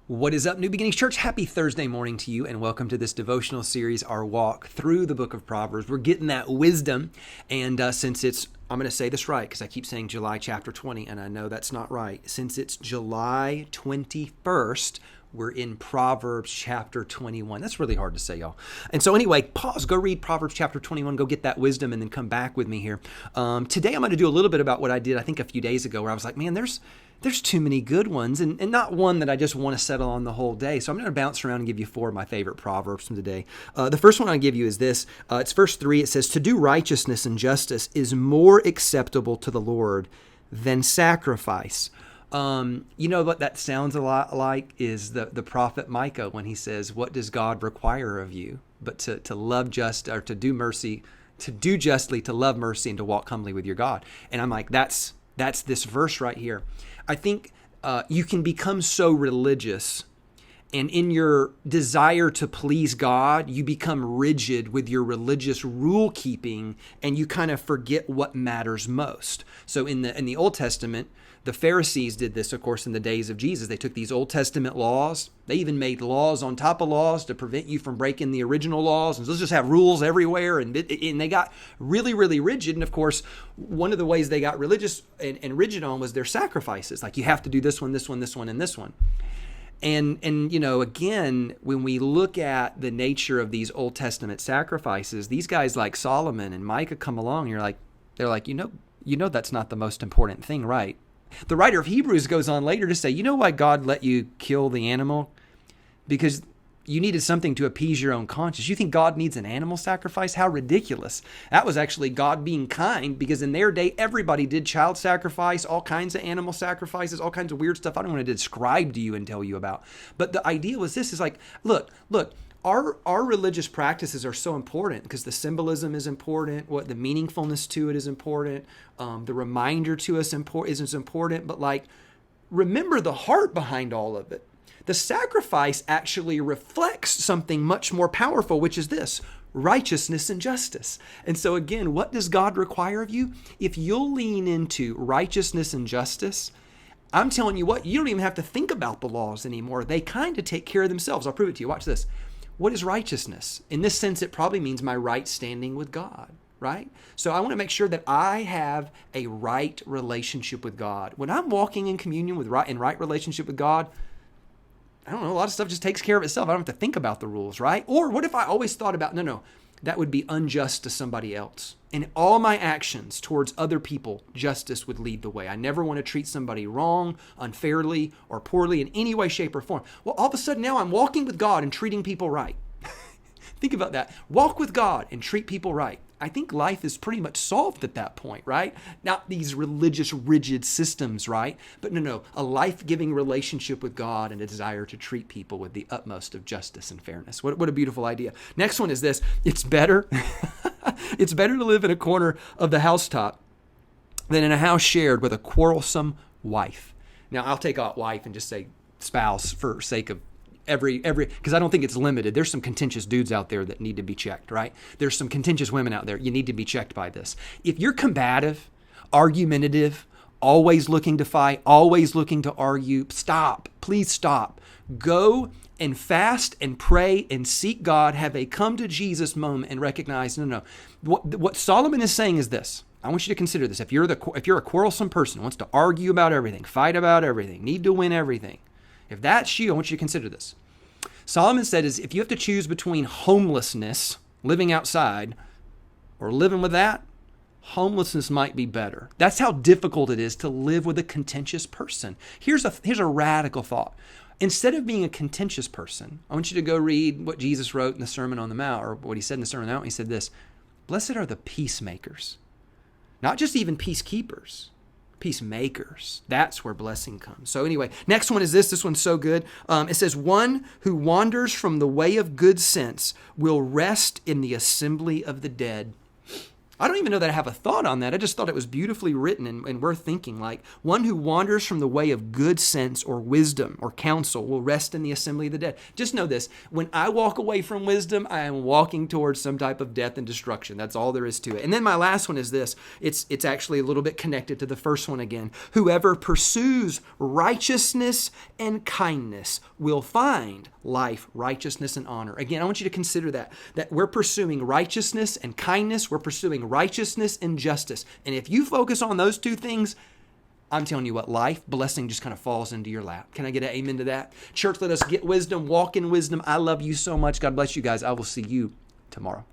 What is up, New Beginnings Church? Happy Thursday morning to you, and welcome to this devotional series, our walk through the book of Proverbs. We're getting that wisdom, and since it's, I'm going to say this right, because I keep saying July chapter 20, and I know that's not right. Since it's July 21st, we're in Proverbs chapter 21. That's really hard to say, y'all. And so anyway, pause, go read Proverbs chapter 21, go get that wisdom, and then come back with me here. Today I'm going to do a little bit about what I did, I think, a few days ago, where I was like, man, there's too many good ones, and not one that I just want to settle on the whole day. So I'm going to bounce around and give you four of my favorite Proverbs from today. The first one I'll give you is this. It's verse 3. It says, "To do righteousness and justice is more acceptable to the Lord than sacrifice." You know what that sounds a lot like is the prophet Micah when he says, "What does God require of you but to love just, or to do mercy, to do justly, to love mercy, and to walk humbly with your God?" And I'm like, that's this verse right here. I think you can become so religious, and in your desire to please God, you become rigid with your religious rule keeping, and you kind of forget what matters most. So in the Old Testament, the Pharisees did this, of course, in the days of Jesus. They took these Old Testament laws. They even made laws on top of laws to prevent you from breaking the original laws. And so let's just have rules everywhere. And they got really, really rigid. And of course, one of the ways they got religious and rigid on was their sacrifices. Like, you have to do this one, this one, this one, and this one. And you know, again, when we look at the nature of these Old Testament sacrifices, these guys like Solomon and Micah come along, and they're like, you know that's not the most important thing, right? The writer of Hebrews goes on later to say, you know why God let you kill the animal? Because you needed something to appease your own conscience. You think God needs an animal sacrifice? How ridiculous. That was actually God being kind, because in their day, everybody did child sacrifice, all kinds of animal sacrifices, all kinds of weird stuff I don't want to describe to you and tell you about. But the idea was this, is like, look, our religious practices are so important because the symbolism is important, what the meaningfulness to it is important, the reminder to us is important, but like, remember the heart behind all of it. The sacrifice actually reflects something much more powerful, which is this: righteousness and justice. And so again, what does God require of you? If you'll lean into righteousness and justice, I'm telling you what, you don't even have to think about the laws anymore. They kind of take care of themselves. I'll prove it to you. Watch this. What is righteousness? In this sense, it probably means my right standing with God, right? So I want to make sure that I have a right relationship with God. When I'm walking in communion with right relationship with God, I don't know, a lot of stuff just takes care of itself. I don't have to think about the rules, right? Or what if I always thought about, no, that would be unjust to somebody else. In all my actions towards other people, justice would lead the way. I never want to treat somebody wrong, unfairly, or poorly in any way, shape, or form. Well, all of a sudden now I'm walking with God and treating people right. Think about that. Walk with God and treat people right. I think life is pretty much solved at that point, right? Not these religious, rigid systems, right? But no, a life-giving relationship with God and a desire to treat people with the utmost of justice and fairness. What a beautiful idea. Next one is this. It's better to live in a corner of the housetop than in a house shared with a quarrelsome wife. Now, I'll take out wife and just say spouse for sake of every because I don't think it's limited. There's some contentious dudes out there that need to be checked, right? There's some contentious women out there. You need to be checked by this. If you're combative, argumentative, always looking to fight, always looking to argue, stop. Please stop. Go and fast and pray and seek God. Have a come to Jesus moment and recognize, no. What Solomon is saying is this. I want you to consider this. If you're a quarrelsome person, wants to argue about everything, fight about everything, need to win everything, if that's you, I want you to consider this. Solomon said is, if you have to choose between homelessness, living outside, or living with that, homelessness might be better. That's how difficult it is to live with a contentious person. Here's a radical thought. Instead of being a contentious person, I want you to go read what Jesus wrote in the Sermon on the Mount, or what he said in the Sermon on the Mount. He said this: blessed are the peacemakers, not just even peacekeepers. Peacemakers. That's where blessing comes. So anyway, next one is this. This one's so good. It says, one who wanders from the way of good sense will rest in the assembly of the dead. I don't even know that I have a thought on that. I just thought it was beautifully written and worth thinking. Like, one who wanders from the way of good sense or wisdom or counsel will rest in the assembly of the dead. Just know this. When I walk away from wisdom, I am walking towards some type of death and destruction. That's all there is to it. And then my last one is this. It's actually a little bit connected to the first one again. Whoever pursues righteousness and kindness will find life, righteousness, and honor. Again, I want you to consider that we're pursuing righteousness and kindness. We're pursuing righteousness and justice. And if you focus on those two things, I'm telling you what, life, blessing just kind of falls into your lap. Can I get an amen to that? Church, let us get wisdom, walk in wisdom. I love you so much. God bless you guys. I will see you tomorrow.